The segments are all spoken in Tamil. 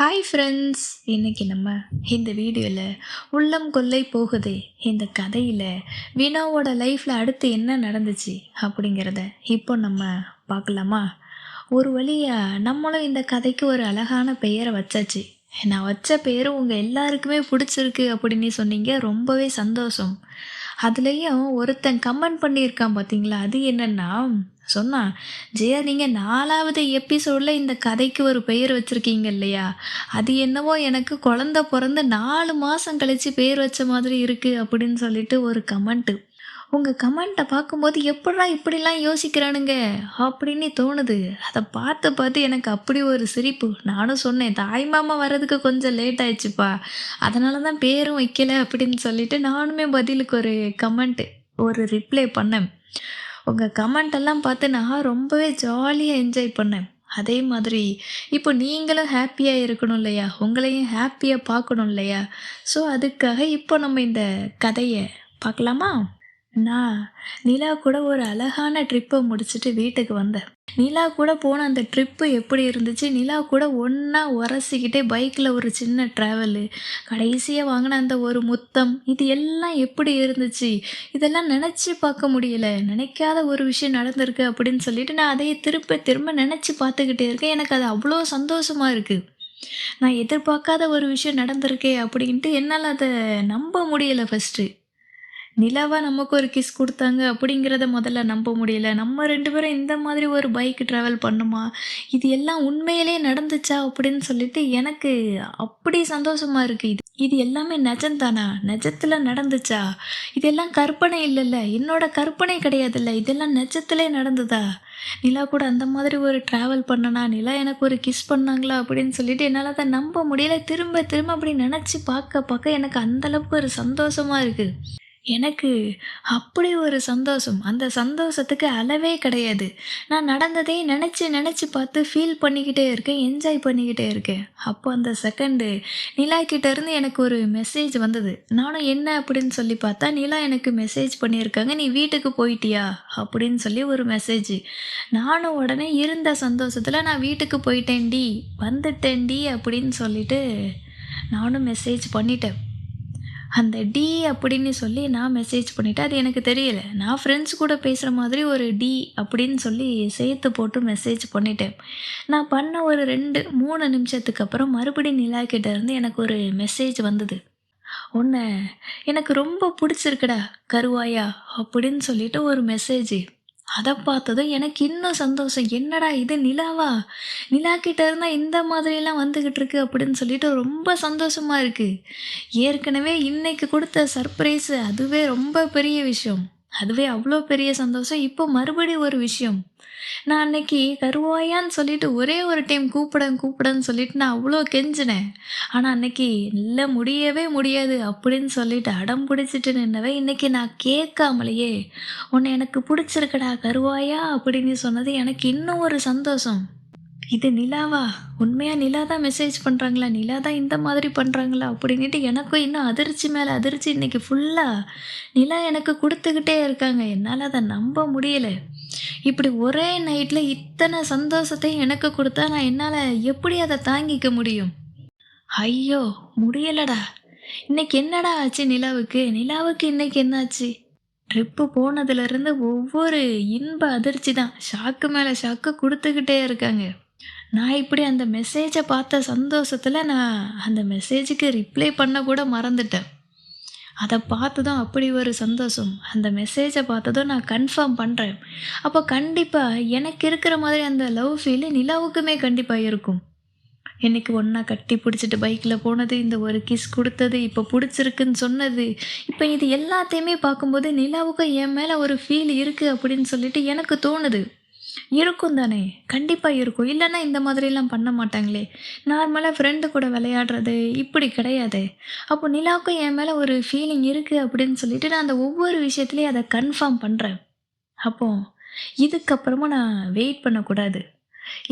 ஹாய் ஃப்ரெண்ட்ஸ், இன்னைக்கு நம்ம இந்த வீடியோவில் உள்ளம் கொள்ளை போகுதே இந்த கதையில் வினோவோட லைஃப்பில் அடுத்து என்ன நடந்துச்சு அப்படிங்கிறத இப்போ நம்ம பார்க்கலாமா. ஒரு வழியாக நம்மளும் இந்த கதைக்கு ஒரு அழகான பெயரை வச்சாச்சு. நான் வச்ச பேர் உங்கள் எல்லாருக்குமே பிடிச்சிருக்கு அப்படின்னு சொன்னீங்க, ரொம்பவே சந்தோஷம். அதுலேயும் ஒருத்தன் கமெண்ட் பண்ணியிருக்கான் பார்த்தீங்களா, அது என்னன்னா சொன்னான், ஜெயா நீங்கள் 4வது எபிசோடில் இந்த கதைக்கு ஒரு பெயர் வச்சுருக்கீங்க இல்லையா, அது என்னவோ எனக்கு குழந்த பிறந்து 4 மாதம் கழித்து பேர் வச்ச மாதிரி இருக்குது அப்படின்னு சொல்லிட்டு ஒரு கமெண்ட்டு. உங்கள் கமெண்ட்டை பார்க்கும்போது எப்பட்றா இப்படிலாம் யோசிக்கிறானுங்க அப்படின்னு தோணுது. அதை பார்த்து பார்த்து எனக்கு அப்படி ஒரு சிரிப்பு. நானும் சொன்னேன், தாய் மாமா வர்றதுக்கு கொஞ்சம் லேட் ஆயிடுச்சுப்பா, அதனால தான் பேரும் வைக்கல அப்படின்னு சொல்லிட்டு நானுமே பதிலுக்கு ஒரு கமெண்ட்டு, ஒரு ரிப்ளை பண்ணேன். உங்கள் கமெண்ட் எல்லாம் பார்த்து நான் ரொம்பவே ஜாலியாக என்ஜாய் பண்ணேன். அதே மாதிரி இப்போ நீங்களும் ஹாப்பியாக இருக்கணும் இல்லையா, உங்களையும் ஹாப்பியாக பார்க்கணும் இல்லையா. ஸோ அதுக்காக இப்போ நம்ம இந்த கதையை பார்க்கலாமா. நான் நிலா கூட ஒரு அழகான ட்ரிப்பை முடிச்சுட்டு வீட்டுக்கு வந்தேன். நிலா கூட போன அந்த ட்ரிப்பு எப்படி இருந்துச்சு, நிலா கூட ஒன்றா உரசிக்கிட்டே பைக்கில் ஒரு சின்ன ட்ராவலு, கடைசியாக வாங்கின அந்த ஒரு முத்தம், இது எல்லாம் எப்படி இருந்துச்சு, இதெல்லாம் நினச்சி பார்க்க முடியல. நினைக்காத ஒரு விஷயம் நடந்திருக்கு அப்படின்னு சொல்லிட்டு நான் அதையே திரும்ப திரும்ப நினச்சி பார்த்துக்கிட்டே இருக்கேன். எனக்கு அது அவ்வளோ சந்தோஷமாக இருக்குது. நான் எதிர்பார்க்காத ஒரு விஷயம் நடந்திருக்கே அப்படின்ட்டு என்னால் அதை நம்ப முடியலை ஃபஸ்ட்டு. நிலாவா நமக்கு ஒரு கிஸ் குடுத்தாங்க அப்படிங்கிறத முதல்ல நம்ப முடியல. நம்ம 2 பேரும் இந்த மாதிரி ஒரு பைக் ட்ராவல் பண்ணோமா? இது எல்லாம் உண்மையிலேயே நடந்துச்சா? அப்படின்னு சொல்லிட்டு எனக்கு அப்படி சந்தோஷமா இருக்கு. இது எல்லாமே நெஜந்தானா? நெஜத்துல நடந்துச்சா? இதெல்லாம் கற்பனை இல்லல்ல. என்னோட கற்பனை கிடையாதுல்ல. இதெல்லாம் நெஜத்திலே நடந்ததா? நிலா கூட அந்த மாதிரி ஒரு ட்ராவல் பண்ணனா? நிலா எனக்கு ஒரு கிஸ் பண்ணாங்களா? அப்படின்னு சொல்லிட்டு என்னால அத நம்ப முடியல. திரும்ப திரும்ப அப்படி நெனச்சு பார்க்க பார்க்க எனக்கு அந்த அளவுக்கு ஒரு சந்தோஷமா இருக்கு. எனக்கு அப்படி ஒரு சந்தோஷம். அந்த சந்தோஷத்துக்கு அளவே கிடையாது. நான் நடந்ததே நெனச்சு நெனச்சு பார்த்து ஃபீல் பண்ணிக்கிட்டே இருக்கேன். என்ஜாய் பண்ணிக்கிட்டே இருக்கேன். அப்போ அந்த செகண்டு நிலா கிட்டேருந்து எனக்கு ஒரு மெசேஜ் வந்தது. நானும் என்ன அப்படின்னு சொல்லி பார்த்தா, நிலா எனக்கு மெசேஜ் பண்ணியிருக்காங்க, "நீ வீட்டுக்கு போயிட்டியா?" அப்படின்னு சொல்லி ஒரு மெசேஜ். நானும் உடனே இருந்த சந்தோஷத்துல, "நான் வீட்டுக்கு போயிட்டேன்டி, வந்துட்டேன்டி" அப்படின்னு சொல்லிட்டு நானும் மெசேஜ் பண்ணிட்டேன். அந்த டி அப்படின்னு சொல்லி நான் மெசேஜ் பண்ணிட்டேன். அது எனக்கு தெரியல. நான் ஃப்ரெண்ட்ஸ் கூட பேசுகிற மாதிரி ஒரு டி அப்படின்னு சொல்லி சேர்த்து போட்டு மெசேஜ் பண்ணிட்டேன். நான் பண்ண ஒரு 2, 3 நிமிஷத்துக்கு அப்புறம் மறுபடியும் நிலா கிட்ட இருந்து எனக்கு ஒரு மெசேஜ் வந்தது. "உன்ன எனக்கு ரொம்ப பிடிச்சிருக்குடா கருவாயா" அப்படின்னு சொல்லிட்டு ஒரு மெசேஜ். அத பார்த்ததும் எனக்கு இன்னும் சந்தோஷம். என்னடா இது நிலாவா? நிலா கிட்ட இருந்தா இந்த மாதிரிலாம் வந்துகிட்டு இருக்கு அப்படின்னு சொல்லிட்டு ரொம்ப சந்தோஷமா இருக்கு. ஏற்கனவே இன்னைக்கு குடுத்த சர்ப்ரைஸ் அதுவே ரொம்ப பெரிய விஷயம். அதுவே அவ்ளோ பெரிய சந்தோஷம். இப்போ மறுபடியும் ஒரு விஷயம். நான் அன்னைக்கு கருவாயான்னு சொல்லிட்டு ஒரே ஒரு டைம் கூப்பிடன்னு சொல்லிட்டு நான் அவ்ளோ கெஞ்சினேன். ஆனா அன்னைக்கு இல்ல முடியவே முடியாது அப்படின்னு சொல்லிட்டு அடம் பிடிச்சிட்டு நின்னவ, இன்னைக்கு நான் கேட்காமலேயே "உன்னை எனக்கு பிடிச்சிருக்குடா கருவாயா" அப்படின்னு சொன்னது எனக்கு இன்னும் ஒரு சந்தோஷம். இது நிலாவா? உண்மையா நிலா தான் மெசேஜ் பண்றாங்களா? நிலா தான் இந்த மாதிரி பண்றாங்களா? அப்படின்னுட்டு எனக்கும் இன்னும் அதிர்ச்சி மேல அதிர்ச்சி இன்னைக்கு ஃபுல்லா நிலா எனக்கு குடுத்துக்கிட்டே இருக்காங்க. என்னால அத நம்ப முடியல. இப்படி ஒரே நைட்ல இத்தன சந்தோஷத்தையும் எனக்கு குடுத்தா நான் என்னால எப்படி அத தாங்கிக்க முடியும்? ஐயோ! முடியலடா. இன்னைக்கு என்னடா ஆச்சு நிலாவுக்கு? நிலாவுக்கு இன்னைக்கு என்னாச்சு? ட்ரிப்பு போனதுலேருந்து ஒவ்வொரு இன்ப அதிர்ச்சி தான். ஷாக்கு மேல ஷாக்கு குடுத்துக்கிட்டே இருக்காங்க. நான் இப்படி அந்த மெசேஜ பார்த்த சந்தோஷத்துல நான் அந்த மெசேஜுக்கு ரிப்ளை பண்ண கூட மறந்துட்டேன். அத பார்த்ததும் அப்படி ஒரு சந்தோஷம். அந்த மெசேஜ பார்த்ததும் நான் கன்ஃபார்ம் பண்றேன். அப்போ கண்டிப்பா எனக்கு இருக்கிற மாதிரி அந்த லவ் ஃபீல் நிலாவுக்குமே கண்டிப்பா இருக்கும். என்னைக்கு ஒண்ணா கட்டி பிடிச்சிட்டு பைக்ல போனது, இந்த ஒரு கிஸ் குடுத்தது, இப்போ புடிச்சிருக்குன்னு சொன்னது, இப்ப இது எல்லாத்தையுமே பார்க்கும்போது நிலாவுக்கும் என் மேல ஒரு ஃபீல் இருக்கு அப்படின்னு சொல்லிட்டு எனக்கு தோணுது. இருக்கும் தானே! கண்டிப்பா இருக்கும். இல்லன்னா இந்த மாதிரிலாம் பண்ண மாட்டாங்களே! நார்மலா ஃப்ரெண்டு கூட விளையாடுறது, இப்படி கிடையாதே! அப்போ நிலாவுக்கும் என் மேல ஒரு ஃபீலிங் இருக்கு அப்படின்னு சொல்லிட்டு நான் அந்த ஒவ்வொரு விஷயத்துலயும் அத கன்ஃபார்ம் பண்றேன். அப்போ இதுக்கப்புறமா நான் வெயிட் பண்ணக்கூடாது.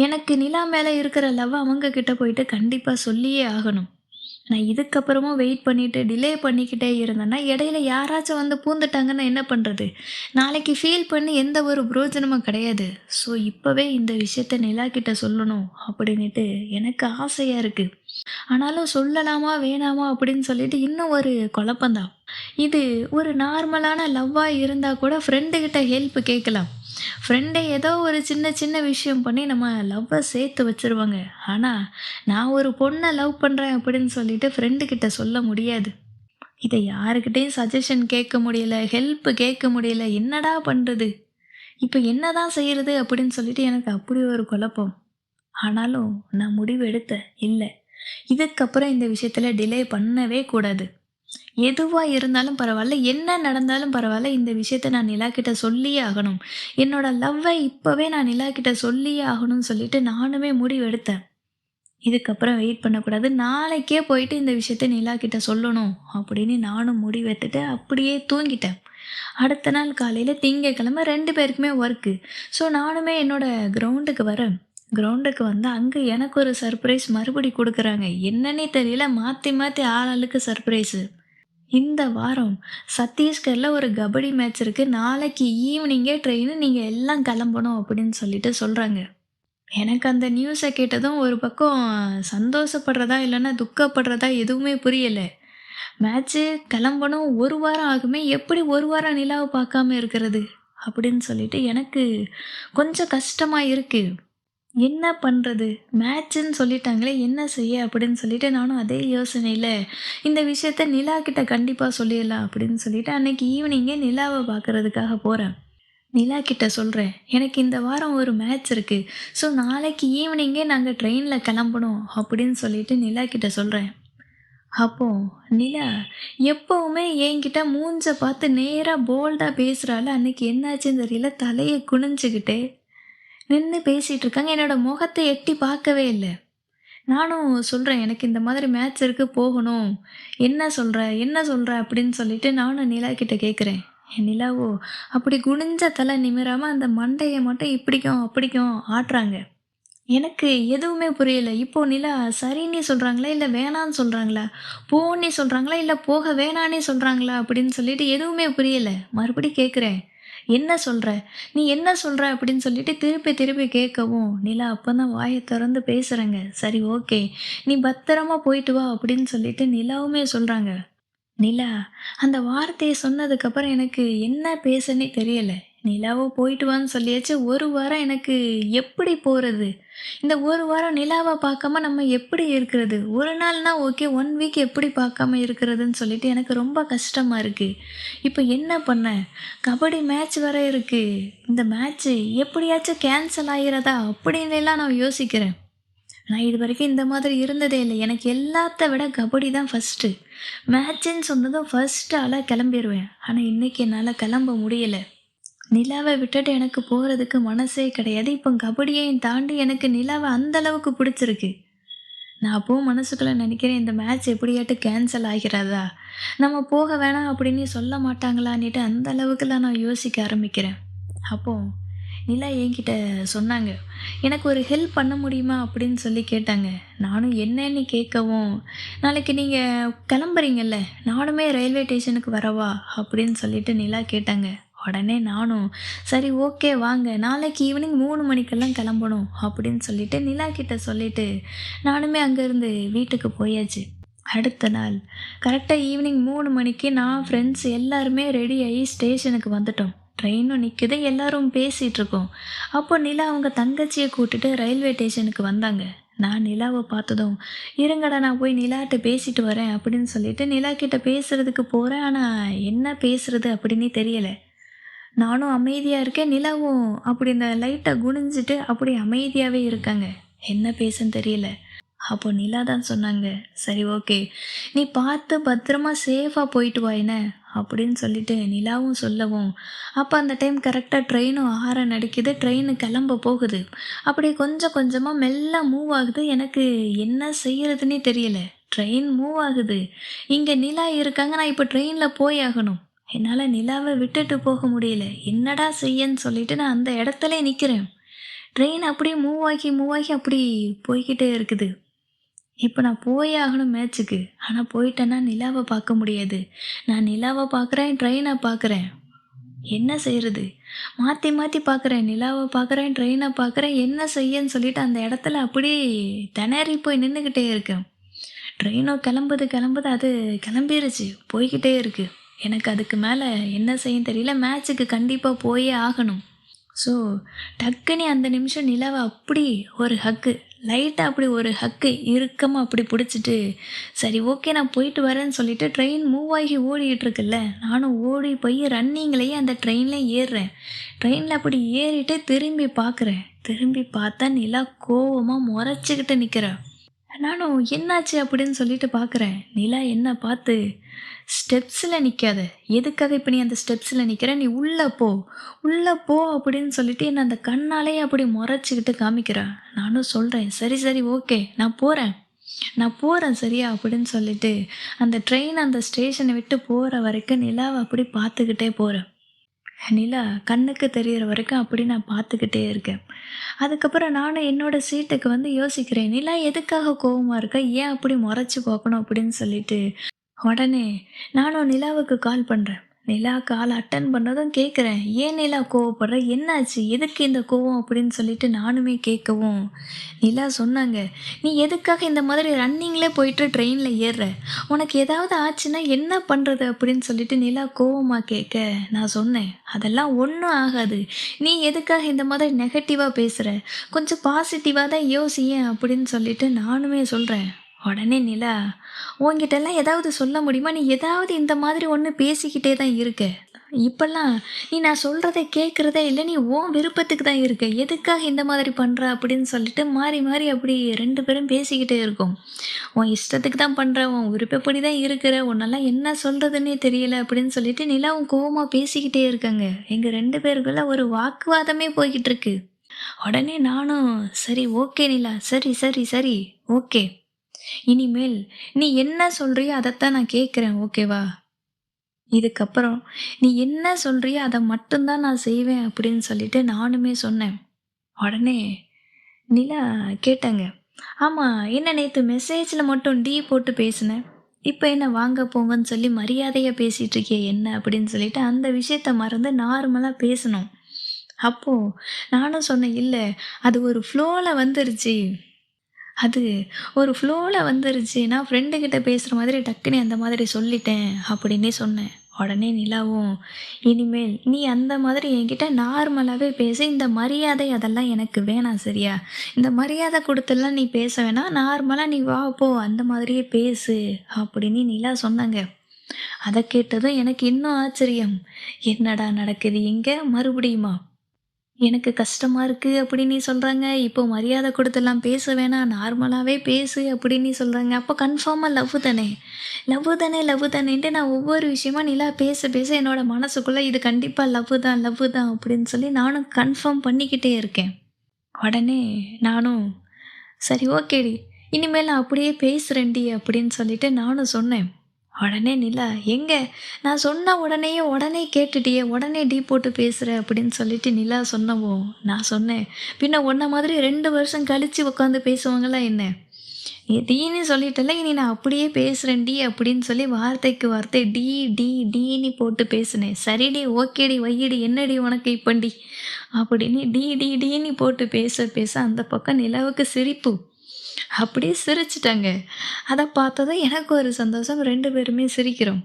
எனக்கு நிலா மேல இருக்கிற லவ்வ அவங்க கிட்ட போயிட்டு கண்டிப்பா சொல்லியே ஆகணும். நான் இதுக்கப்புறமும் வெயிட் பண்ணிட்டு, டிலே பண்ணிக்கிட்டே இருந்தேன்னா, இடையில யாராச்சும் வந்து பூந்துட்டாங்கன்னா என்ன பண்றது? நாளைக்கு ஃபீல் பண்ணி எந்த ஒரு பிரயோஜனமும் கிடையாது. ஸோ, இப்பவே இந்த விஷயத்த நிலாக்கிட்ட சொல்லணும் அப்படின்னுட்டு எனக்கு ஆசையா இருக்கு. ஆனாலும் சொல்லலாமா, வேணாமா அப்படின்னு சொல்லிட்டு இன்னும் ஒரு குழப்பம் தான். இது ஒரு நார்மலான லவ்வா இருந்தா கூட ஃப்ரெண்டு கிட்ட ஹெல்ப் கேட்கலாம். ஃப்ரெண்டே ஏதோ ஒரு சின்ன சின்ன விஷயம் பண்ணி நம்ம லவ்வ சேர்த்து வச்சுருவாங்க. ஆனா, நான் ஒரு பொண்ண லவ் பண்றேன் அப்படின்னு சொல்லிட்டு ஃப்ரெண்டு கிட்ட சொல்ல முடியாது. இத யாருக்கிட்டயும் சஜஷன் கேட்க முடியல, ஹெல்ப் கேட்க முடியல. என்னடா பண்றது? இப்ப என்னதான் செய்றது? அப்படின்னு சொல்லிட்டு எனக்கு அப்படி ஒரு குழப்பம். ஆனாலும் நான் முடிவு எடுத்தேன். இல்ல, இதுக்கப்புறம் இந்த விஷயத்துல டிலே பண்ணவே கூடாது. எதுவா இருந்தாலும் பரவால்ல, என்ன நடந்தாலும் பரவால்ல, இந்த விஷயத்த நான் நிலாக்கிட்ட சொல்லியே ஆகணும். என்னோட லவ்வ இப்பவே நான் நிலாக்கிட்ட சொல்லியே ஆகணும்னு சொல்லிட்டு நானுமே முடிவெடுத்தேன். இதுக்கப்புறம் வெயிட் பண்ணக்கூடாது. நாளைக்கே போயிட்டு இந்த விஷயத்த நிலாக்கிட்ட சொல்லணும் அப்படின்னு நானும் முடிவெடுத்துட்டு அப்படியே தூங்கிட்டேன். அடுத்த நாள் காலையில திங்கட்கிழமை 2 பேருக்குமே ஒர்க்கு. ஸோ நானுமே என்னோட கிரவுண்டுக்கு வரேன். கிரவுண்டுக்கு வந்தா அங்க எனக்கு ஒரு சர்ப்ரைஸ் மறுபடி குடுக்குறாங்க. என்னன்னே தெரியல மாத்தி மாத்தி ஆளாளுக்கு சர்ப்ரைஸு. இந்த வாரம் சத்தீஸ்கர்ல ஒரு கபடி மேட்ச் இருக்கு. நாளைக்கு ஈவினிங்கே ட்ரெயினு நீங்க எல்லாம் கிளம்பணும் அப்படின்னு சொல்லிட்டு சொல்றாங்க. எனக்கு அந்த நியூஸ கேட்டதும் ஒரு பக்கம் சந்தோஷப்படுறதா, இல்லன்னா துக்கப்படுறதா எதுவுமே புரியல. மேட்ச்சு கிளம்பணும் 1 வாரம் ஆகுமே, எப்படி 1 வாரம் நிலாவ பார்க்காம இருக்கிறது? அப்படின்னு சொல்லிட்டு எனக்கு கொஞ்சம் கஷ்டமா இருக்கு. என்ன பண்றது? மேட்ச்சுன்னு சொல்லிட்டாங்களே, என்ன செய்ய? அப்படின்னு சொல்லிட்டு நானும் அதே யோசனையில, இந்த விஷயத்த நிலா கிட்ட கண்டிப்பா சொல்லிடலாம் அப்படின்னு சொல்லிட்டு, அன்னைக்கு ஈவினிங்கே நிலாவ பார்க்கறதுக்காக போறேன். நிலா கிட்ட சொல்றேன், "எனக்கு இந்த வாரம் ஒரு மேட்ச் இருக்கு. ஸோ நாளைக்கு ஈவினிங்கே நாங்க ட்ரெயின்ல கிளம்பணும்." அப்படின்னு சொல்லிட்டு நிலா கிட்ட சொல்றேன். அப்போ நிலா எப்பவுமே என்கிட்ட மூஞ்ச பார்த்து நேரா போல்டா பேசுறாள, அன்னைக்கு என்னாச்சுன்னு தெரியல. தலைய குனிஞ்சுகிட்டு நின்னு பேசிட்டு இருக்காங்க. என்னோட முகத்த எட்டி பார்க்கவே இல்ல. நானும் சொல்றேன், "எனக்கு இந்த மாதிரி மேட்ச் இருக்கு போகணும். என்ன சொல்ற? என்ன சொல்ற?" அப்படின்னு சொல்லிட்டு நானும் நிலா கிட்ட கேட்குறேன். நிலாவோ அப்படி குனிஞ்ச தலை நிமிராம அந்த மண்டைய மட்டும் இப்படிக்கும், அப்படிக்கும் ஆட்டுறாங்க. எனக்கு எதுவுமே புரியல. இப்போ நிலா சரின்னே சொல்றாங்களா? இல்ல வேணான்னு சொல்றாங்களா? போன்னே சொல்றாங்களா? இல்ல போக வேணான்னே சொல்றாங்களா? அப்படின்னு சொல்லிட்டு எதுவுமே புரியல. மறுபடியும் கேட்குறேன். "என்ன சொல்ற? நீ என்ன சொல்ற?" அப்படின்னு சொல்லிட்டு திருப்பி திருப்பி கேட்கவும், நிலா அப்பதான் வாய தொறந்து பேசுறாங்க. "சரி ஓகே. நீ பத்திரமா போயிட்டு வா" அப்படின்னு சொல்லிட்டு நிலாவுமே சொல்றாங்க. நிலா அந்த வார்த்தைய சொன்னதுக்கப்புறம் எனக்கு என்ன பேசன்னே தெரியல. நிலாவோ போயிட்டு வான்னு சொல்லியாச்சு. 1 வாரம் எனக்கு எப்படி போறது? இந்த 1 வாரம் நிலாவ பார்க்காம நம்ம எப்படி இருக்கிறது? 1 நாள்னா ஓகே. 1 வீக் எப்படி பார்க்காம இருக்கிறதுன்னு சொல்லிட்டு எனக்கு ரொம்ப கஷ்டமா இருக்கு. இப்ப என்ன பண்ண? கபடி மேட்ச் வேற இருக்கு. இந்த மேட்ச்சு எப்படியாச்சும் கேன்சல் ஆயிறதா? அப்படின்னுலாம் நான் யோசிக்கிறேன். நான் இதுவரைக்கும் இந்த மாதிரி இருந்ததே இல்ல. எனக்கு எல்லாத்த விட கபடி தான் ஃபர்ஸ்ட்டு. மேட்ச்சுன்னு சொன்னதும் ஃபர்ஸ்ட் ஆளா கிளம்பிருவேன். ஆனா, இன்னைக்கு என்னால கிளம்ப முடியல. நிலாவ விட்டுட்டு எனக்கு போறதுக்கு மனசே கிடையாது. இப்போ கபடியையும் தாண்டி எனக்கு நிலாவ அந்த அளவுக்கு பிடிச்சிருக்கு. நான் அப்பவும் மனசுக்குள்ள நினைக்கிறேன், இந்த மேட்ச் எப்படியாட்டும் கேன்சல் ஆகிறதா? நம்ம போக வேணாம் அப்படின்னு சொல்ல மாட்டாங்களான்னுட்டு அந்த அளவுக்குலாம் நான் யோசிக்க ஆரம்பிக்கிறேன். அப்போ நிலா என்கிட்ட சொன்னாங்க. "எனக்கு ஒரு ஹெல்ப் பண்ண முடியுமா?" அப்படின்னு சொல்லி கேட்டாங்க. நானும் என்னன்னு கேட்கவும், "நாளைக்கு நீங்க கிளம்புறீங்கல்ல, நானுமே ரயில்வே ஸ்டேஷனுக்கு வரவா?" அப்படின்னு சொல்லிட்டு நிலா கேட்டாங்க. உடனே நானும், "சரி ஓகே வாங்க. நாளைக்கு ஈவினிங் 3 மணிக்கெல்லாம் கிளம்பணும்." அப்படின்னு சொல்லிட்டு நிலா கிட்ட சொல்லிட்டு, நானுமே அங்கேருந்து வீட்டுக்கு போயாச்சு. அடுத்த நாள் கரெக்ட்டா ஈவினிங் 3 மணிக்கு நான், ஃப்ரெண்ட்ஸ் எல்லாருமே ரெடி ஆகி ஸ்டேஷனுக்கு வந்துட்டோம். ட்ரெயினும் நிக்குது. எல்லாரும் பேசிட்டு இருக்கோம். அப்போ நிலா அவங்க தங்கச்சிய கூட்டிட்டு ரயில்வே ஸ்டேஷனுக்கு வந்தாங்க. நான் நிலாவ பார்த்ததும், "இருங்கடா நான் போய் நிலாட்ட பேசிட்டு வரேன்" அப்படின்னு சொல்லிட்டு நிலா கிட்ட பேசுறதுக்கு போறேன். ஆனா என்ன பேசுறது அப்படின்னே தெரியல. நானும் அமைதியா இருக்கேன். நிலாவும் அப்படி இந்த லைட்டா குனிஞ்சுட்டு அப்படி அமைதியாவே இருக்காங்க. என்ன பேசன்னு தெரியல. அப்போ நிலா தான் சொன்னாங்க, "சரி ஓகே. நீ பார்த்து பத்திரமா சேஃபா போயிட்டு வா என்ன?" அப்படின்னு சொல்லிட்டு நிலாவும் சொல்லவும், அப்ப அந்த டைம் கரெக்ட்டா ட்ரெயினும் ஹாரன் அடிக்குது. ட்ரெயின் கிளம்ப போகுது. அப்படியே கொஞ்சம் கொஞ்சமா மெல்ல மூவ் ஆகுது. எனக்கு என்ன செய்யறதுன்னே தெரியல. ட்ரெயின் மூவ் ஆகுது. இங்க நிலா இருக்காங்க. நான் இப்ப ட்ரெயின்ல போய் ஆகணும். என்னால நிலாவ விட்டுட்டு போக முடியல. என்னடா செய்யன்னு சொல்லிட்டு நான் அந்த இடத்துலயே நிக்கிறேன். ட்ரெயின் அப்படியே மூவ் ஆகி மூவ் ஆகி அப்படி போய்க்கிட்டே இருக்குது. இப்போ நான் போயே ஆகணும் மேட்ச்சுக்கு. ஆனா போயிட்டேன்னா நிலாவ பார்க்க முடியாது. நான் நிலாவ பார்க்குறேன், ட்ரெயின பார்க்குறேன். என்ன செய்றது? மாத்தி மாத்தி பார்க்குறேன். நிலாவ பார்க்குறேன், ட்ரெயின பார்க்குறேன். என்ன செய்யன்னு சொல்லிட்டு அந்த இடத்துல அப்படியே திணறி போய் நின்னுகிட்டே இருக்கேன். ட்ரெயினும் கிளம்புது கிளம்புது. அது கிளம்பிருச்சு. போய்க்கிட்டே இருக்கு. எனக்கு அதுக்கு மேல என்ன செய்யன்னு தெரியல. மேட்ச்சுக்கு கண்டிப்பா போயே ஆகணும். ஸோ, டக்குனு அந்த நிமிஷம் நிலாவ அப்படி ஒரு ஹக்கு. லைட்டா அப்படி ஒரு ஹக்கு இறுக்கமா அப்படி புடிச்சிட்டு, சரி ஓகே நான் போயிட்டு வரேன்னு சொல்லிட்டு ட்ரெயின் மூவ் ஆகி ஓடிட்டு இருக்குல்ல, நானும் ஓடி போய் ரன்னிங்லயே அந்த ட்ரெயின்ல ஏறுறேன். ட்ரெயின்ல அப்படி ஏறிட்டு திரும்பி பார்க்குறேன். திரும்பி பார்த்தா நிலா கோவமா மொறச்சுக்கிட்டு நிக்கிறா. நானும் என்னாச்சு அப்படின்னு சொல்லிட்டு பார்க்குறேன். நிலா என்ன பார்த்து, "ஸ்டெப்ஸ்ல நிக்காத. எதுக்காக இப்ப நீ அந்த ஸ்டெப்ஸ்ல நிக்கிற? நீ உள்ள போ. உள்ள போ" அப்படின்னு சொல்லிட்டு என்ன அந்த கண்ணாலேயே அப்படி மொறச்சுக்கிட்டு காமிக்கிறா. நானும் சொல்றேன், "சரி, சரி, ஓகே. நான் போறேன். நான் போறேன் சரியா?" அப்படின்னு சொல்லிட்டு, அந்த ட்ரெயின் அந்த ஸ்டேஷன விட்டு போற வரைக்கும் நிலாவ அப்படி பார்த்துக்கிட்டே போறேன். நிலா கண்ணுக்கு தெரியிற வரைக்கும் அப்படி நான் பார்த்துக்கிட்டே இருக்கேன். அதுக்கப்புறம் நானும் என்னோட சீட்டுக்கு வந்து யோசிக்கிறேன். நிலா எதுக்காக கோவமா இருக்கா? ஏன் அப்படி மொறச்சு பார்க்கணும் அப்படின்னு சொல்லிட்டு, உடனே நானும் நிலாவுக்கு கால் பண்றேன். நிலா கால் அட்டெண்ட் பண்ணதும் கேட்குறேன். "ஏன் நிலா கோவப்படுற? என்னாச்சு? எதுக்கு இந்த கோவம்?" அப்படின்னு சொல்லிட்டு நானுமே கேட்கவும், நிலா சொன்னாங்க, "நீ எதுக்காக இந்த மாதிரி ரன்னிங்ல போயிட்டு ட்ரெயின்ல ஏறுற? உனக்கு ஏதாவது ஆச்சுன்னா என்ன பண்றது?" அப்படின்னு சொல்லிட்டு நிலா கோவமா கேட்க, நான் சொன்னேன், "அதெல்லாம் ஒண்ணும் ஆகாது. நீ எதுக்காக இந்த மாதிரி நெகட்டிவா பேசுற? கொஞ்சம் பாசிட்டிவா தான் யோசியேன்." அப்படின்னு சொல்லிட்டு நானுமே சொல்றேன். உடனே நிலா, "உன்கிட்டலாம் ஏதாவது சொல்ல முடியுமா? நீ ஏதாவது இந்த மாதிரி ஒண்ணு பேசிக்கிட்டே தான் இருக்க. இப்பல்லாம் நீ நான் சொல்றத கேட்கிறதே இல்ல. நீ உன் விருப்பத்துக்கு தான் இருக்க. எதுக்காக இந்த மாதிரி பண்ற?" அப்படின்னு சொல்லிட்டு மாறி மாறி அப்படி 2 பேரும் பேசிக்கிட்டே இருக்கோம். "உன் இஷ்டத்துக்கு தான் பண்ற. உன் விருப்பப்படி தான் இருக்கிற. உன்னலாம் என்ன சொல்றதுன்னே தெரியல." அப்படின்னு சொல்லிட்டு நிலாவும் கோவமா பேசிக்கிட்டே இருக்காங்க. எங்க 2 பேருக்குள்ள ஒரு வாக்குவாதமே போய்க்கிட்டு இருக்கு. உடனே நானும், "சரி ஓகே நிலா. சரி, சரி, சரி. ஓகே. இனிமேல் நீ என்ன சொல்றியோ அதத்தான் நான் கேட்கிறேன். ஓகேவா? இதுக்கப்புறம் நீ என்ன சொல்றியோ அத மட்டும் தான் நான் செய்வேன்." அப்படின்னு சொல்லிட்டு நானுமே சொன்னேன். உடனே நிலா கேட்டாங்க. "ஆமா, என்ன நேத்து மெசேஜ்ல மட்டும் டி போட்டு பேசுன. இப்ப என்ன வாங்க போங்கன்னு சொல்லி மரியாதையா பேசிட்டு இருக்கியே என்ன?" அப்படின்னு சொல்லிட்டு அந்த விஷயத்த மறந்து நார்மலா பேசுனோம். அப்போ நானும் சொன்னேன், "இல்ல, அது ஒரு ஃப்ளோல வந்துருச்சு. அது ஒரு ஃப்ளோல வந்துருச்சு. நான் ஃப்ரெண்டு கிட்ட பேசுற மாதிரி டக்குனு அந்த மாதிரி சொல்லிட்டேன்." அப்படின்னே சொன்னேன். உடனே நிலாவும், "இனிமேல் நீ அந்த மாதிரி என்கிட்ட நார்மலாவே பேசு. இந்த மரியாதை அதெல்லாம் எனக்கு வேணாம் சரியா? இந்த மரியாதை குடுத்துலாம் நீ பேச வேணாம். நார்மலா நீ வா, போ அந்த மாதிரியே பேசு." அப்படின்னு நிலா சொன்னாங்க. அத கேட்டதும் எனக்கு இன்னும் ஆச்சரியம். என்னடா நடக்குது இங்க? மறுபடியுமா? எனக்கு கஷ்டமா இருக்கு அப்படின்னு சொல்றாங்க. இப்போ மரியாதை குடுத்துலாம் பேச வேணாம். நார்மலாவே பேசு அப்படின்னு சொல்றாங்க. அப்போ கன்ஃபார்மா லவ் தானே! லவ் தானே, லவ் தானேன்ட்டு நான் ஒவ்வொரு விஷயமா நிலா பேச பேச என்னோட மனசுக்குள்ள இது கண்டிப்பா லவ் தான் அப்படின்னு சொல்லி நானும் கன்ஃபார்ம் பண்ணிக்கிட்டே இருக்கேன். உடனே நானும், "சரி ஓகேடி. இனிமேல் நான் அப்படியே பேசுறேன்டி" அப்படின்னு சொல்லிட்டு நானும் சொன்னேன். உடனே நிலா, "எங்க நான் சொன்ன உடனேயே உடனே கேட்டுட்டியே! உடனே டீ போட்டு பேசுற" அப்படின்னு சொல்லிட்டு நிலா சொன்னவும், நான் சொன்னேன், "பின்ன உன்ன மாதிரி 2 வருஷம் கழிச்சு உட்காந்து பேசுவாங்களா என்ன? நீ டீன்னு சொல்லிட்டல்ல, இனி நான் அப்படியே பேசுறேன்டி" அப்படின்னு சொல்லி வார்த்தைக்கு வார்த்தை டி, டி, டீன்னு போட்டு பேசினேன். "சரிடி, ஓகேடி, வையிடி, என்னடி உனக்கு இப்படி?" அப்படின்னு டி, டி, டீன்னு போட்டு பேச பேச அந்த பக்கம் நிலாவுக்கு சிரிப்பு. அப்படியே சிரிச்சுட்டாங்க. அத பார்த்ததும் எனக்கு ஒரு சந்தோஷம். 2 பேருமே சிரிக்கிறோம்.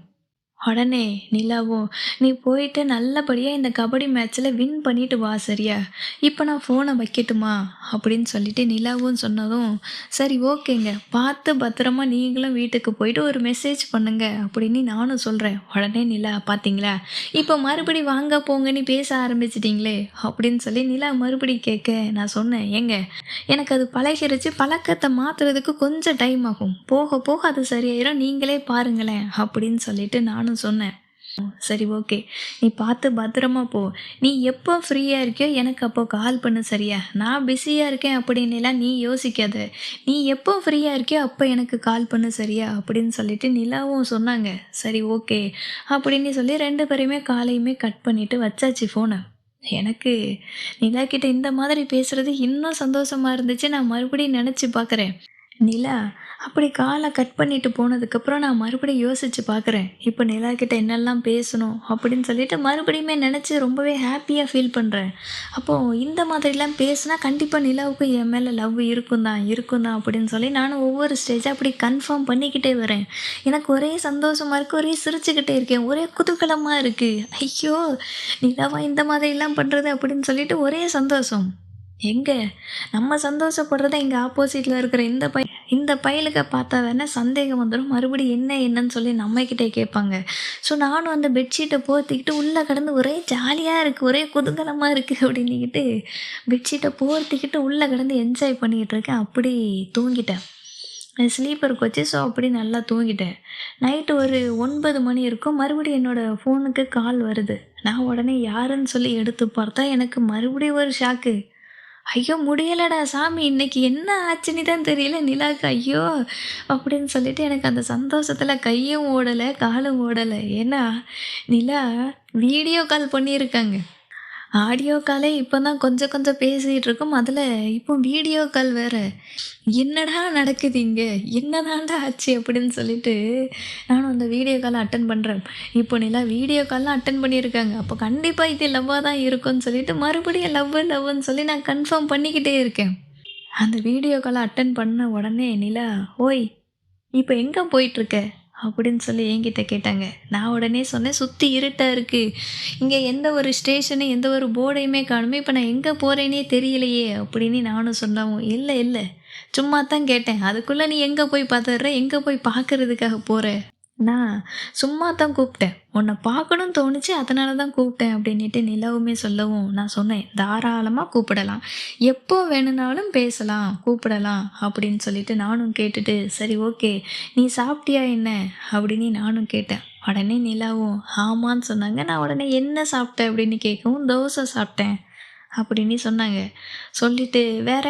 உடனே நிலாவும், "நீ போயிட்டு நல்லபடியா இந்த கபடி மேட்ச்ல வின் பண்ணிட்டு வா சரியா? இப்ப நான் ஃபோன வைக்கட்டுமா?" அப்படின்னு சொல்லிட்டு நிலாவும் சொன்னதும், "சரி ஓகேங்க. பார்த்து பத்திரமா நீங்களும் வீட்டுக்கு போயிட்டு ஒரு மெசேஜ் பண்ணுங்க." அப்படின்னு நானும் சொல்றேன். உடனே நிலா, "பார்த்தீங்களா? இப்ப மறுபடி வாங்க போங்கன்னு பேச ஆரம்பிச்சுட்டீங்களே!" அப்படின்னு சொல்லி நிலா மறுபடியும் கேட்க, நான் சொன்னேன், "ஏங்க எனக்கு அது பழகிருச்சு. பழக்கத்த மாத்துறதுக்கு கொஞ்சம் டைம் ஆகும். போக போக அது சரியாயிரும். நீங்களே பாருங்களேன்." அப்படின்னு சொல்லிட்டு நானும் சொன்னேன். "சரி ஓகே. நீ பார்த்து பத்திரமா போ. நீ எப்போ ஃப்ரீயா இருக்கியோ எனக்கு அப்போ கால் பண்ணு சரியா? நான் பிஸியா இருக்கேன் அப்படின்னுலாம் நீ யோசிக்காத. நீ எப்போ ஃப்ரீயா இருக்கியோ அப்போ எனக்கு கால் பண்ணு சரியா?" அப்படின்னு சொல்லிட்டு நிலாவும் சொன்னாங்க. சரி ஓகே. அப்படின்னு சொல்லி 2 பேரையுமே காலையுமே கட் பண்ணிட்டு வச்சாச்சு ஃபோன. எனக்கு நிலா கிட்ட இந்த மாதிரி பேசுறது இன்னும் சந்தோஷமா இருந்துச்சு. நான் மறுபடியும் நெனச்சு பார்க்குறேன். நிலா அப்படி காலை கட் பண்ணிட்டு போனதுக்கப்புறம் நான் மறுபடியும் யோசிச்சு பார்க்குறேன். இப்போ நிலா கிட்ட என்னெல்லாம் பேசணும் அப்படின்னு சொல்லிட்டு மறுபடியுமே நினச்சு ரொம்பவே ஹாப்பியாக ஃபீல் பண்ணுறேன். அப்போது இந்த மாதிரிலாம் பேசினா கண்டிப்பாக நிலாவுக்கு என் மேலே லவ் இருக்கும் தான் அப்படின்னு சொல்லி நானும் ஒவ்வொரு ஸ்டேஜாக அப்படி கன்ஃபார்ம் பண்ணிக்கிட்டே வரேன். எனக்கு ஒரே சந்தோஷமாக இருக்குது, ஒரே சிரிச்சுக்கிட்டே இருக்கேன், ஒரே குதூகலமாக இருக்குது. ஐயோ! நிலாவா இந்த மாதிரிலாம் பண்ணுறது அப்படின்னு சொல்லிட்டு ஒரே சந்தோஷம். எங்க நம்ம சந்தோஷப்படுறத இங்க ஆப்போசிட்ல இருக்கிற இந்த பயலுக பார்த்தா வேணா சந்தேகம் வந்துரும். மறுபடியும் என்னன்னு சொல்லி நம்மகிட்டயே கேட்பாங்க. ஸோ நானும் அந்த பெட்ஷீட்ட போர்த்திக்கிட்டு உள்ள கிடந்து ஒரே ஜாலியா இருக்கு, ஒரே குதூகலமா இருக்கு அப்படின்னிக்கிட்டு பெட்ஷீட்ட போர்த்திக்கிட்டு உள்ள கிடந்து என்ஜாய் பண்ணிக்கிட்டு இருக்கேன். அப்படி தூங்கிட்டேன். Sleeper coach. ஸோ அப்படி நல்லா தூங்கிட்டேன். நைட்டு ஒரு 9 மணி இருக்கும். மறுபடியும் என்னோட ஃபோனுக்கு கால் வருது. நான் உடனே யாருன்னு சொல்லி எடுத்து பார்த்தா எனக்கு மறுபடியும் ஒரு ஷாக்கு. ஐயோ! முடியலடா சாமி! இன்னைக்கு என்ன ஆச்சுன்னு தான் தெரியல நிலாக்கு. ஐயோ! அப்படின்னு சொல்லிட்டு எனக்கு அந்த சந்தோஷத்துல கையும் ஓடல, காலும் ஓடல. ஏன்னா, நிலா வீடியோ கால் பண்ணியிருக்காங்க. ஆடியோ காலே இப்ப தான் கொஞ்சம் கொஞ்சம் பேசிட்டு இருக்கோம். அதில இப்போ வீடியோ கால் வேற. என்னடா நடக்குது இங்க? என்னதான்டா ஆச்சு? அப்படின்னு சொல்லிட்டு நானும் அந்த வீடியோ கால அட்டெண்ட் பண்றேன். இப்போ நிலா வீடியோ கால்லாம் அட்டெண்ட் பண்ணியிருக்காங்க. அப்போ கண்டிப்பா இது லவ்வா தான் இருக்கும்னு சொல்லிட்டு மறுபடியும் லவ்வுன்னு சொல்லி நான் கன்ஃபார்ம் பண்ணிக்கிட்டே இருக்கேன். அந்த வீடியோ கால அட்டெண்ட் பண்ண உடனே நிலா, "ஓய்! இப்ப எங்க போயிட்டுருக்க?" அப்படின்னு சொல்லி என்கிட்ட கேட்டாங்க. நான் உடனே சொன்னேன், "சுத்தி இருட்டா இருக்கு. இங்க எந்த ஒரு ஸ்டேஷனு, எந்த ஒரு போர்டையுமே காணுமே. இப்ப நான் எங்க போறேன்னே தெரியலையே!" அப்படின்னு நானும் சொன்னவும், இல்ல. சும்மா தான் கேட்டேன். அதுக்குள்ள நீ எங்க போய் பாத்துர்ற? எங்க போய் பாக்குறதுக்காக போற?" நான் சும்மா தான் கூப்பிட்டேன். உன்னை பார்க்கணும்னு தோணுச்சு, அதனால தான் கூப்பிட்டேன் அப்படின்னிட்டு நிலவுமே சொல்லவும், நான் சொன்னேன், "தாராளமா கூப்பிடலாம். எப்போ வேணும்னாலும் பேசலாம், கூப்பிடலாம்." அப்படின்னு சொல்லிட்டு நானும் கேட்டுட்டு, "சரி ஓகே. நீ சாப்பிட்டியா என்ன?" அப்படின்னு நானும் கேட்டேன். உடனே நிலாவும் ஆமான்னு சொன்னாங்க. நான் உடனே என்ன சாப்பிட்ட அப்படின்னு கேட்கவும், "தோசை சாப்பிட்டேன்." அப்படின்னு சொன்னாங்க. சொல்லிட்டு, "வேற?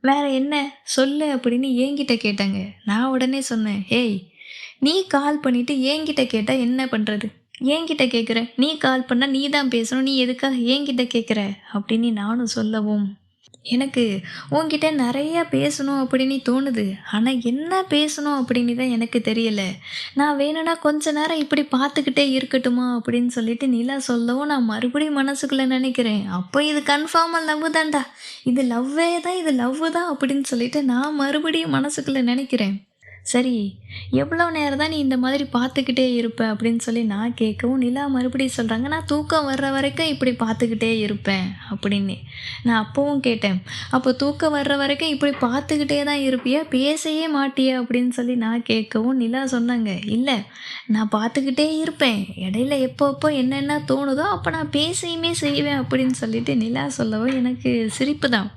வேற என்ன? சொல்லு." அப்படின்னு என்கிட்ட கேட்டாங்க. நான் உடனே சொன்னேன், "ஏய்! நீ கால் பண்ணிட்டு என்கிட்ட கேட்டா என்ன பண்றது? என்கிட்ட கேட்குற. நீ கால் பண்ணா நீ தான் பேசணும். நீ எதுக்காக என்கிட்ட கேட்குற?" அப்படின்னு நானும் சொல்லவும், எனக்கு உன்கிட்ட நெறைய பேசணும் அப்படின்னு தோணுது. ஆனா என்ன பேசணும் அப்படின்னு தான் எனக்கு தெரியல. நான் வேணும்னா கொஞ்ச நேரம் இப்படி பார்த்துக்கிட்டே இருக்கட்டுமா? அப்படின்னு சொல்லிட்டு நிலா சொல்லவும், நான் மறுபடியும் மனசுக்குள்ள நெனைக்கிறேன். அப்போ இது கன்ஃபார்மா லவ் தான்டா. இது லவ்வு தான் அப்படின்னு சொல்லிட்டு நான் மறுபடியும் மனசுக்குள்ள நெனைக்கிறேன். சரி, எவ்வளோ நேரம் தான் நீ இந்த மாதிரி பார்த்துக்கிட்டே இருப்ப? அப்படின்னு சொல்லி நான் கேட்கவும், நிலா மறுபடியும் சொல்றாங்க, "நான் தூக்கம் வர்ற வரைக்கும் இப்படி பார்த்துக்கிட்டே இருப்பேன்." அப்படின்னு. நான் அப்பவும் கேட்டேன், "அப்போ தூக்கம் வர்ற வரைக்கும் இப்படி பார்த்துக்கிட்டே தான் இருப்பியா? பேசவே மாட்டியா?" அப்படின்னு சொல்லி நான் கேட்கவும், நிலா சொன்னாங்க, "இல்ல, நான் பார்த்துக்கிட்டே இருப்பேன். இடையில எப்பப்போ என்னென்ன தோணுதோ அப்போ நான் பேசயுமே செய்வேன்." அப்படின்னு சொல்லிட்டு நிலா சொல்லவும் எனக்கு சிரிப்பு தான்.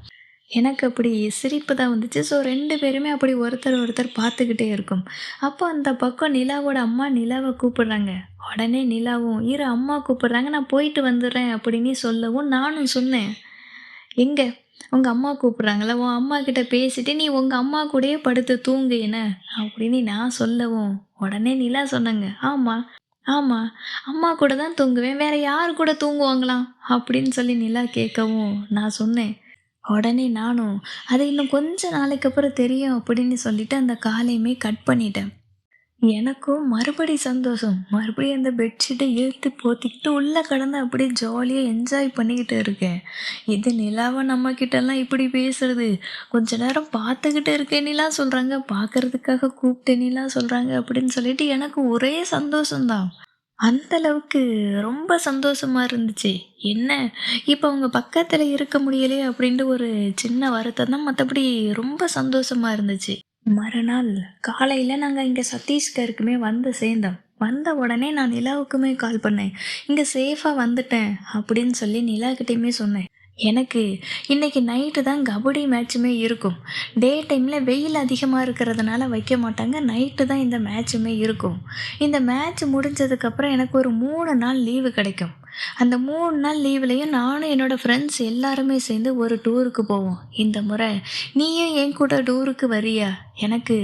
எனக்கு அப்படி சிரிப்பு தான் வந்துச்சு. ஸோ 2 பேருமே அப்படி ஒருத்தர் பார்த்துக்கிட்டே இருக்கோம். அப்போ அந்த பக்கம் நிலாவோட அம்மா நிலாவ கூப்பிடுறாங்க. உடனே நிலாவும், "இரு அம்மா கூப்பிடுறாங்க, நான் போயிட்டு வந்துடுறேன்." அப்படின்னு சொல்லவும் நானும் சொன்னேன், "எங்க? உங்க அம்மா கூப்பிடுறாங்கல்ல, உன் அம்மா கிட்ட பேசிட்டு நீ உங்க அம்மா கூடயே படுத்து தூங்கு என்ன?" அப்படின்னு நான் சொல்லவும், உடனே நிலா சொன்னாங்க, "ஆமா, ஆமா. அம்மா கூட தான் தூங்குவேன். வேற யார் கூட தூங்குவாங்களாம்?" அப்படின்னு சொல்லி நிலா கேட்கவும், நான் சொன்னேன், உடனே நானும், "அது இன்னும் கொஞ்ச நாளைக்கு அப்புறம் தெரியும்." அப்படின்னு சொல்லிட்டு அந்த காலையுமே கட் பண்ணிட்டேன். எனக்கும் மறுபடி சந்தோஷம். மறுபடியும் அந்த பெட்ஷீட்ட இழுத்து போத்திக்கிட்டு உள்ள கடந்து அப்படியே ஜாலியா என்ஜாய் பண்ணிக்கிட்டு இருக்கேன். இது நிலாவா நம்மகிட்டலாம் இப்படி பேசுறது? கொஞ்ச நேரம் பார்த்துக்கிட்டு இருக்கேன்னுலாம் சொல்றாங்க. பார்க்கறதுக்காக கூப்பிட்டேன்னுலாம் சொல்றாங்க அப்படின்னு சொல்லிட்டு எனக்கு ஒரே சந்தோஷம் தான். அந்த அளவுக்கு ரொம்ப சந்தோஷமா இருந்துச்சு. என்ன, இப்ப அவங்க பக்கத்துல இருக்க முடியலையே அப்படின்ட்டு ஒரு சின்ன வருத்தம் தான். மத்தபடி ரொம்ப சந்தோஷமா இருந்துச்சு. மறுநாள் காலையில நாங்க இங்க சத்தீஸ்கருக்குமே வந்து சேர்ந்தோம். வந்த உடனே நான் நிலாவுக்குமே கால் பண்ணேன். "இங்க சேஃபா வந்துட்டேன்." அப்படின்னு சொல்லி நிலாகிட்டயுமே சொன்னேன். எனக்கு இன்னைக்கு நைட்டு தான் கபடி மேட்ச்சுமே இருக்கும். டே டைம்ல வெயில் அதிகமா இருக்கிறதுனால வைக்க மாட்டாங்க. நைட்டு தான் இந்த மேட்ச்சுமே இருக்கும். இந்த மேட்ச் முடிஞ்சதுக்கப்புறம் எனக்கு ஒரு 3 நாள் லீவு கிடைக்கும். அந்த 3 நாள் லீவுலயும் நானும் என்னோட ஃப்ரெண்ட்ஸ் எல்லாருமே சேர்ந்து ஒரு டூருக்கு போவோம். இந்த முறை நீயும் என் கூட டூருக்கு வரியா? எனக்கு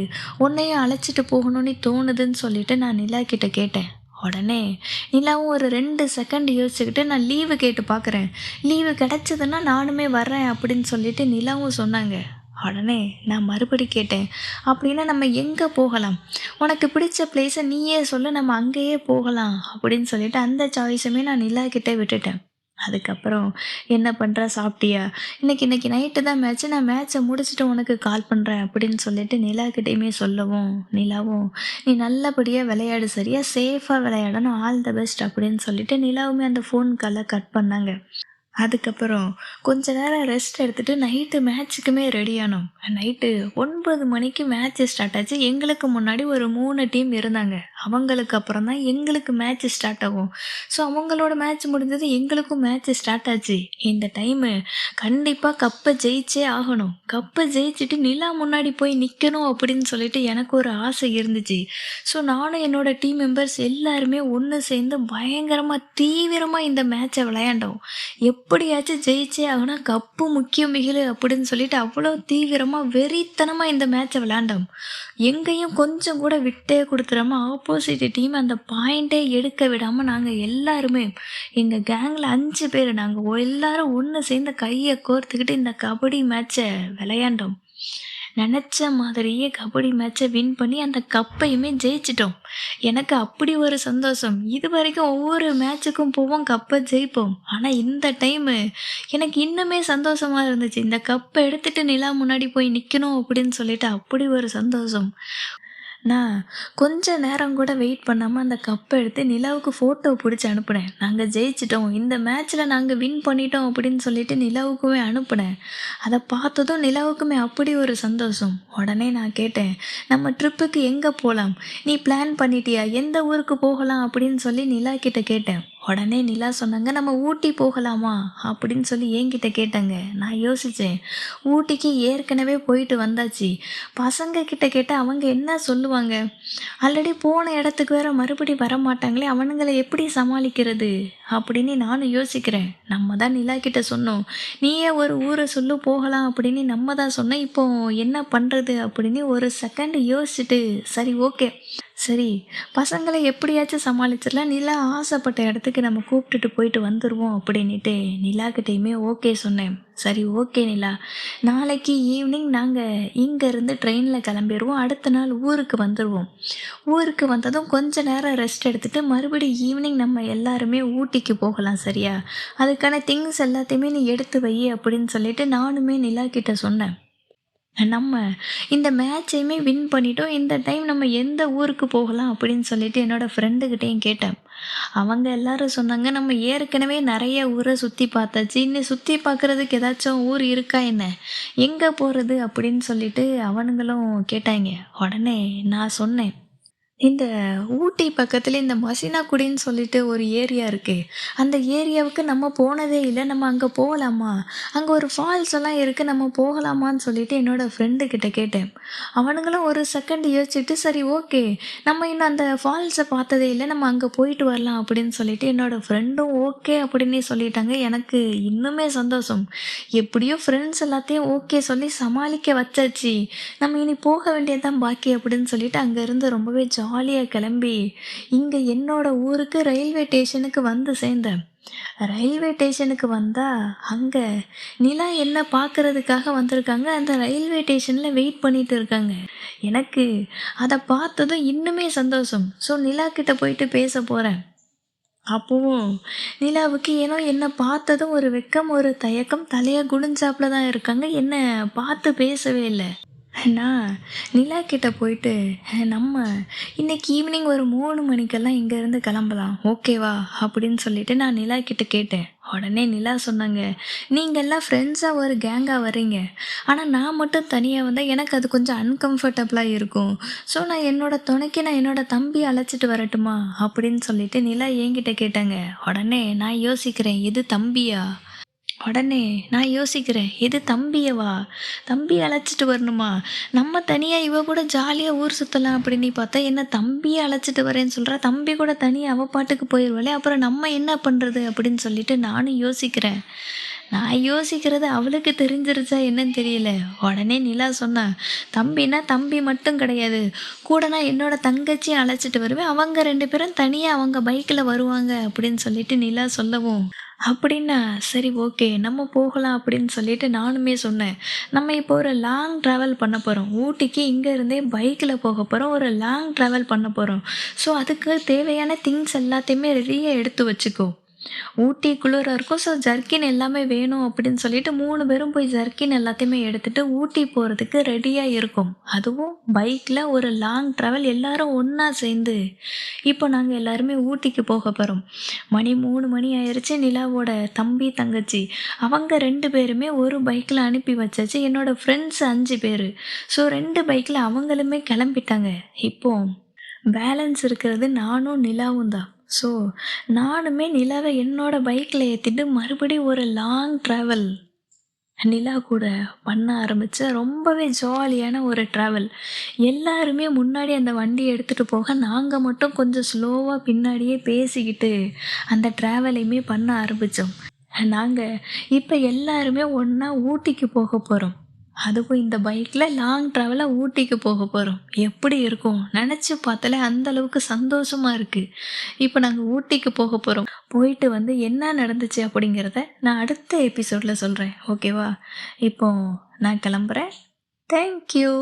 உன்னையும் அழைச்சிட்டு போகணும்னு தோணுதுன்னு சொல்லிட்டு நான் நிலா கிட்ட கேட்டேன். உடனே நிலாவும் ஒரு 2 செகண்ட் யோசிச்சுக்கிட்டு, "நான் லீவு கேட்டு பார்க்குறேன். லீவு கிடைச்சதுன்னா நானுமே வர்றேன்." அப்படின்னு சொல்லிட்டு நிலாவும் சொன்னாங்க. உடனே நான் மறுபடி கேட்டேன், "அப்படின்னா நம்ம எங்கே போகலாம்? உனக்கு பிடிச்ச பிளேஸை நீயே சொல்லு, நம்ம அங்கேயே போகலாம்." அப்படின்னு சொல்லிட்டு அந்த சாய்ஸுமே நான் நிலா கிட்டே விட்டுட்டேன். அதுக்கப்புறம், "என்ன பண்ற? சாப்பிட்டியா? இன்னைக்கு நைட்டு தான் மேட்ச்சு. நான் மேட்ச்சை முடிச்சுட்டு உனக்கு கால் பண்ணுறேன்." அப்படின்னு சொல்லிட்டு நிலாக்கிட்டேயுமே சொல்லவும், நிலாவும், "நீ நல்லபடியா விளையாடு சரியா? சேஃபா விளையாடணும். All the best." அப்படின்னு சொல்லிட்டு நிலாவுமே அந்த ஃபோன் காலை கட் பண்ணாங்க. அதுக்கப்புறம் கொஞ்ச நேரம் ரெஸ்ட் எடுத்துட்டு நைட்டு மேட்ச்சுக்குமே ரெடி ஆனோம். நைட்டு 9 மணிக்கு மேட்ச் ஸ்டார்ட் ஆச்சு. எங்களுக்கு முன்னாடி ஒரு 3 டீம் இருந்தாங்க. அவங்களுக்கு அப்புறம் தான் எங்களுக்கு மேட்ச் ஸ்டார்ட் ஆகும். ஸோ அவங்களோட மேட்ச் முடிஞ்சது, எங்களுக்கும் மேட்ச் ஸ்டார்ட் ஆச்சு. இந்த டைமு கண்டிப்பா கப்ப ஜெயிச்சே ஆகணும். கப்ப ஜெயிச்சுட்டு நிலா முன்னாடி போய் நிக்கணும் அப்படின்னு சொல்லிட்டு எனக்கு ஒரு ஆசை இருந்துச்சு. ஸோ நானும் என்னோட டீம் மெம்பர்ஸ் எல்லாருமே ஒண்ணு சேர்ந்து பயங்கரமா தீவிரமா இந்த மேட்ச விளையாண்டோம். எப்படியாச்சும் ஜெயிச்சே ஆகணும், கப்பு முக்கியம் மிகிலு அப்படின்னு சொல்லிட்டு அவ்வளோ தீவிரமா வெறித்தனமா இந்த மேட்சை விளையாண்டோம். எங்கேயும் கொஞ்சம் கூட விட்டே கொடுத்துடாம ஆப்போசிட் டீம் அந்த பாயிண்டே எடுக்க விடாம நாங்க எல்லாருமே, எங்க கேங்ல 5 பேர், நாங்க எல்லாரும் ஒன்று சேர்ந்து கையை கோர்த்துக்கிட்டு இந்த கபடி மேட்சை விளையாண்டோம். நெனச்ச மாதிரியே கபடி மேட்சை வின் பண்ணி அந்த கப்பையுமே ஜெயிச்சிட்டோம். எனக்கு அப்படி ஒரு சந்தோஷம். இதுவரைக்கும் ஒவ்வொரு மேட்சுக்கும் போவோம், கப்ப ஜெயிப்போம். ஆனா இந்த டைமு எனக்கு இன்னுமே சந்தோஷமா இருந்துச்சு. இந்த கப்ப எடுத்துட்டு நிலா முன்னாடி போய் நிக்கணும் அப்படின்னு சொல்லிட்டு அப்படி ஒரு சந்தோஷம். நான் கொஞ்ச நேரம் கூட வெயிட் பண்ணாம அந்த கப்ப எடுத்து நிலாவுக்கு ஃபோட்டோ புடிச்சு அனுப்புனேன். நாங்க ஜெயிச்சுட்டோம். இந்த மேட்ச்ல நாங்க வின் பண்ணிட்டோம் அப்படின்னு சொல்லிட்டு நிலாவுக்குமே அனுப்புனேன். அத பார்த்ததும் நிலாவுக்குமே அப்படி ஒரு சந்தோஷம். உடனே நான் கேட்டேன், "நம்ம ட்ரிப்புக்கு எங்க போலாம்? நீ பிளான் பண்ணிட்டியா? எந்த ஊருக்கு போகலாம்?" அப்படின்னு சொல்லி நிலா கிட்ட கேட்டேன். உடனே நிலா சொன்னாங்க, "நம்ம ஊட்டி போகலாமா?" அப்படின்னு சொல்லி என்கிட்ட கேட்டாங்க. நான் யோசிச்சேன். ஊட்டிக்கு ஏற்கனவே போயிட்டு வந்தாச்சு. பசங்க கிட்ட கேட்டா அவங்க என்ன சொல்லுவாங்க? ஆல்ரெடி போன இடத்துக்கு வேற மறுபடி வரமாட்டாங்களே! அவனுங்கள எப்படி சமாளிக்கிறது? அப்படின்னு நானும் யோசிக்கிறேன். நம்ம தான் நிலா கிட்ட சொன்னோம். "நீயே ஒரு ஊர சொல்லு போகலாம்." அப்படின்னு நம்ம தான் சொன்னோம். இப்போ என்ன பண்றது? அப்படின்னு ஒரு செகண்ட் யோசிச்சுட்டு, சரி ஓகே. சரி, பசங்கள எப்படியாச்சும் சமாளிச்சிடலாம். நிலா ஆசைப்பட்ட இடத்துக்கு நம்ம கூப்பிட்டுட்டு போயிட்டு வந்துருவோம் அப்படின்னிட்டு நிலாகிட்டயுமே ஓகே சொன்னேன். சரி ஓகே நிலா, நாளைக்கு ஈவினிங் நாங்க இங்கேருந்து ட்ரெயினில் கிளம்பிருவோம். அடுத்த நாள் ஊருக்கு வந்துருவோம். ஊருக்கு வந்ததும் கொஞ்ச நேரம் ரெஸ்ட் எடுத்துட்டு மறுபடியும் ஈவினிங் நம்ம எல்லாருமே ஊட்டிக்கு போகலாம் சரியா? அதுக்கான திங்ஸ் எல்லாத்தையுமே நீ எடுத்து வை அப்படின்னு சொல்லிட்டு நானுமே நிலா கிட்ட சொன்னேன். நம்ம இந்த மேட்சையுமே வின் பண்ணிட்டோம். இந்த டைம் நம்ம எந்த ஊருக்கு போகலாம் அப்படின்னு சொல்லிட்டு என்னோட ஃப்ரெண்டுகிட்டயும் கேட்டேன். அவங்க எல்லாரும் சொன்னாங்க, "நம்ம ஏற்கனவே நெறைய ஊர சுத்தி பார்த்தாச்சு. இன்னும் சுத்தி பார்க்கறதுக்கு ஏதாச்சும் ஊர் இருக்கா என்ன? எங்க போறது?" அப்படின்னு சொல்லிட்டு அவனுங்களும் கேட்டாய்ங்க. உடனே நான் சொன்னேன், இந்த ஊட்டி பக்கத்துல இந்த மசினாகுடின்னு சொல்லிட்டு ஒரு ஏரியா இருக்கு. அந்த ஏரியாவுக்கு நம்ம போனதே இல்ல. நம்ம அங்க போகலாமா? அங்க ஒரு ஃபால்ஸ் எல்லாம் இருக்கு. நம்ம போகலாமான்னு சொல்லிட்டு என்னோட ஃப்ரெண்டு கிட்ட கேட்டேன். அவனுங்களும் ஒரு செகண்ட் யோசிச்சுட்டு, சரி ஓகே. நம்ம இன்னும் அந்த ஃபால்ஸ பார்த்ததே இல்ல. நம்ம அங்க போயிட்டு வரலாம் அப்படின்னு சொல்லிட்டு என்னோட ஃப்ரெண்டும் ஓகே அப்படின்னே சொல்லிட்டாங்க. எனக்கு இன்னுமே சந்தோஷம். எப்படியோ ஃப்ரெண்ட்ஸ் எல்லாத்தையும் ஓகே சொல்லி சமாளிக்க வச்சாச்சு. நம்ம இனி போக வேண்டியது தான் பாக்கி அப்படின்னு சொல்லிட்டு அங்கேருந்து ரொம்பவே ஜாலியாக கிளம்பி இங்கே என்னோட ஊருக்கு ரயில்வே ஸ்டேஷனுக்கு வந்து சேர்ந்தேன். ரயில்வே ஸ்டேஷனுக்கு வந்தா அங்கே நிலா என்ன பார்க்கறதுக்காக வந்திருக்காங்க. அந்த ரயில்வே ஸ்டேஷனில் வெயிட் பண்ணிட்டு இருக்காங்க. எனக்கு அதை பார்த்ததும் இன்னுமே சந்தோஷம். ஸோ நிலா கிட்ட போயிட்டு பேச போகிறேன். அப்பவும் நிலாவுக்கு ஏனோ என்ன பார்த்ததும் ஒரு வெட்கம், ஒரு தயக்கம். தலைய குனிஞ்சாப்புல தான் இருக்காங்க. என்ன பார்த்து பேசவே இல்ல. நான் நிலா கிட்ட போயிட்டு, நம்ம இன்னைக்கு ஈவினிங் ஒரு 3 மணிக்கெல்லாம் இங்கேருந்து கிளம்பலாம். ஓகேவா?" அப்படின்னு சொல்லிட்டு நான் நிலா கிட்ட கேட்டேன். உடனே நிலா சொன்னாங்க, "நீங்கெல்லாம் ஃப்ரெண்ட்ஸா ஒரு கேங்கா வர்றீங்க. ஆனா நான் மட்டும் தனியா வந்தா எனக்கு அது கொஞ்சம் அன்கம்ஃபர்டபுளா இருக்கும். ஸோ நான் என்னோட துணைக்கு நான் என்னோட தம்பிய அழைச்சிட்டு வரட்டுமா?" அப்படின்னு சொல்லிட்டு நிலா என்கிட்ட கேட்டாங்க. உடனே நான் யோசிக்கிறேன், "எது தம்பியா?" உடனே நான் யோசிக்கிறேன், "இது தம்பியவா? தம்பிய அழைச்சிட்டு வரணுமா? நம்ம தனியா இவ கூட ஜாலியா ஊர் சுத்தலாம் அப்படின்னு பார்த்தா, என்ன தம்பிய அழைச்சிட்டு வரேன்னு சொல்றா. தம்பி கூட தனியா அவ பாட்டுக்கு போயிருவாளே! அப்புறம் நம்ம என்ன பண்றது?" அப்படின்னு சொல்லிட்டு நானும் யோசிக்கிறேன். நான் யோசிக்கிறது அவளுக்கு தெரிஞ்சிருச்சா என்னன்னு தெரியல. உடனே நிலா சொன்னா, "தம்பின்னா தம்பி மட்டும் கிடையாது. கூட நான் என்னோட தங்கச்சியும் அழைச்சிட்டு வருவேன். அவங்க 2 பேரும் தனியா அவங்க பைக்ல வருவாங்க." அப்படின்னு சொல்லிட்டு நிலா சொல்லவும், அப்படின்னா, சரி ஓகே நம்ம போகலாம் அப்படின்னு சொல்லிட்டு நானுமே சொன்னேன். நம்ம இப்போ ஒரு லாங் ட்ராவல் பண்ண போறோம். ஊட்டிக்கு இங்க இருந்தே பைக்ல போக போறோம். ஒரு லாங் ட்ராவல் பண்ண போறோம். ஸோ அதுக்கு தேவையான திங்ஸ் எல்லாத்தையுமே ரெடியா எடுத்து வச்சுக்கோ. ஊட்டி குளிரா இருக்கும். ஸோ ஜர்க்கின் எல்லாமே வேணும் அப்படின்னு சொல்லிட்டு 3 பேரும் போய் ஜர்க்கின் எல்லாத்தையுமே எடுத்துட்டு ஊட்டி போறதுக்கு ரெடியா இருக்கோம். அதுவும் பைக்ல ஒரு லாங் ட்ராவல் எல்லாரும் ஒண்ணா சேர்ந்து. இப்போ நாங்க எல்லாருமே ஊட்டிக்கு போக போறோம். மணி 3 மணி ஆயிருச்சு. நிலாவோட தம்பி, தங்கச்சி அவங்க 2 பேருமே ஒரு பைக்ல அனுப்பி வச்சாச்சு. என்னோட ஃப்ரெண்ட்ஸ் 5 பேரு. ஸோ 2 பைக்ல அவங்களுமே கிளம்பிட்டாங்க. இப்போ பேலன்ஸ் இருக்கிறது நானும் நிலாவும் தான். ஸோ நானுமே நிலாவ என்னோட பைக்ல ஏத்திட்டு மறுபடியும் ஒரு லாங் ட்ராவல் நிலா கூட பண்ண ஆரம்பிச்சேன். ரொம்பவே ஜாலியான ஒரு ட்ராவல். எல்லாருமே முன்னாடி அந்த வண்டிய எடுத்துட்டு போக, நாங்க மட்டும் கொஞ்சம் ஸ்லோவா பின்னாடியே பேசிக்கிட்டு அந்த ட்ராவலையுமே பண்ண ஆரம்பிச்சோம். நாங்க இப்ப எல்லாருமே ஒண்ணா ஊட்டிக்கு போக போறோம். அதுவும் இந்த பைக்ல லாங் ட்ராவலா ஊட்டிக்கு போக போறோம். எப்படி இருக்கும்? நெனச்சு பார்த்தாலே அந்த அளவுக்கு சந்தோஷமா இருக்கு. இப்ப நாங்க ஊட்டிக்கு போக போறோம். போயிட்டு வந்து என்ன நடந்துச்சு அப்படிங்கிறத நான் அடுத்த எபிசோட்ல சொல்றேன். ஓகேவா? இப்போ நான் கிளம்புறேன். Thank you.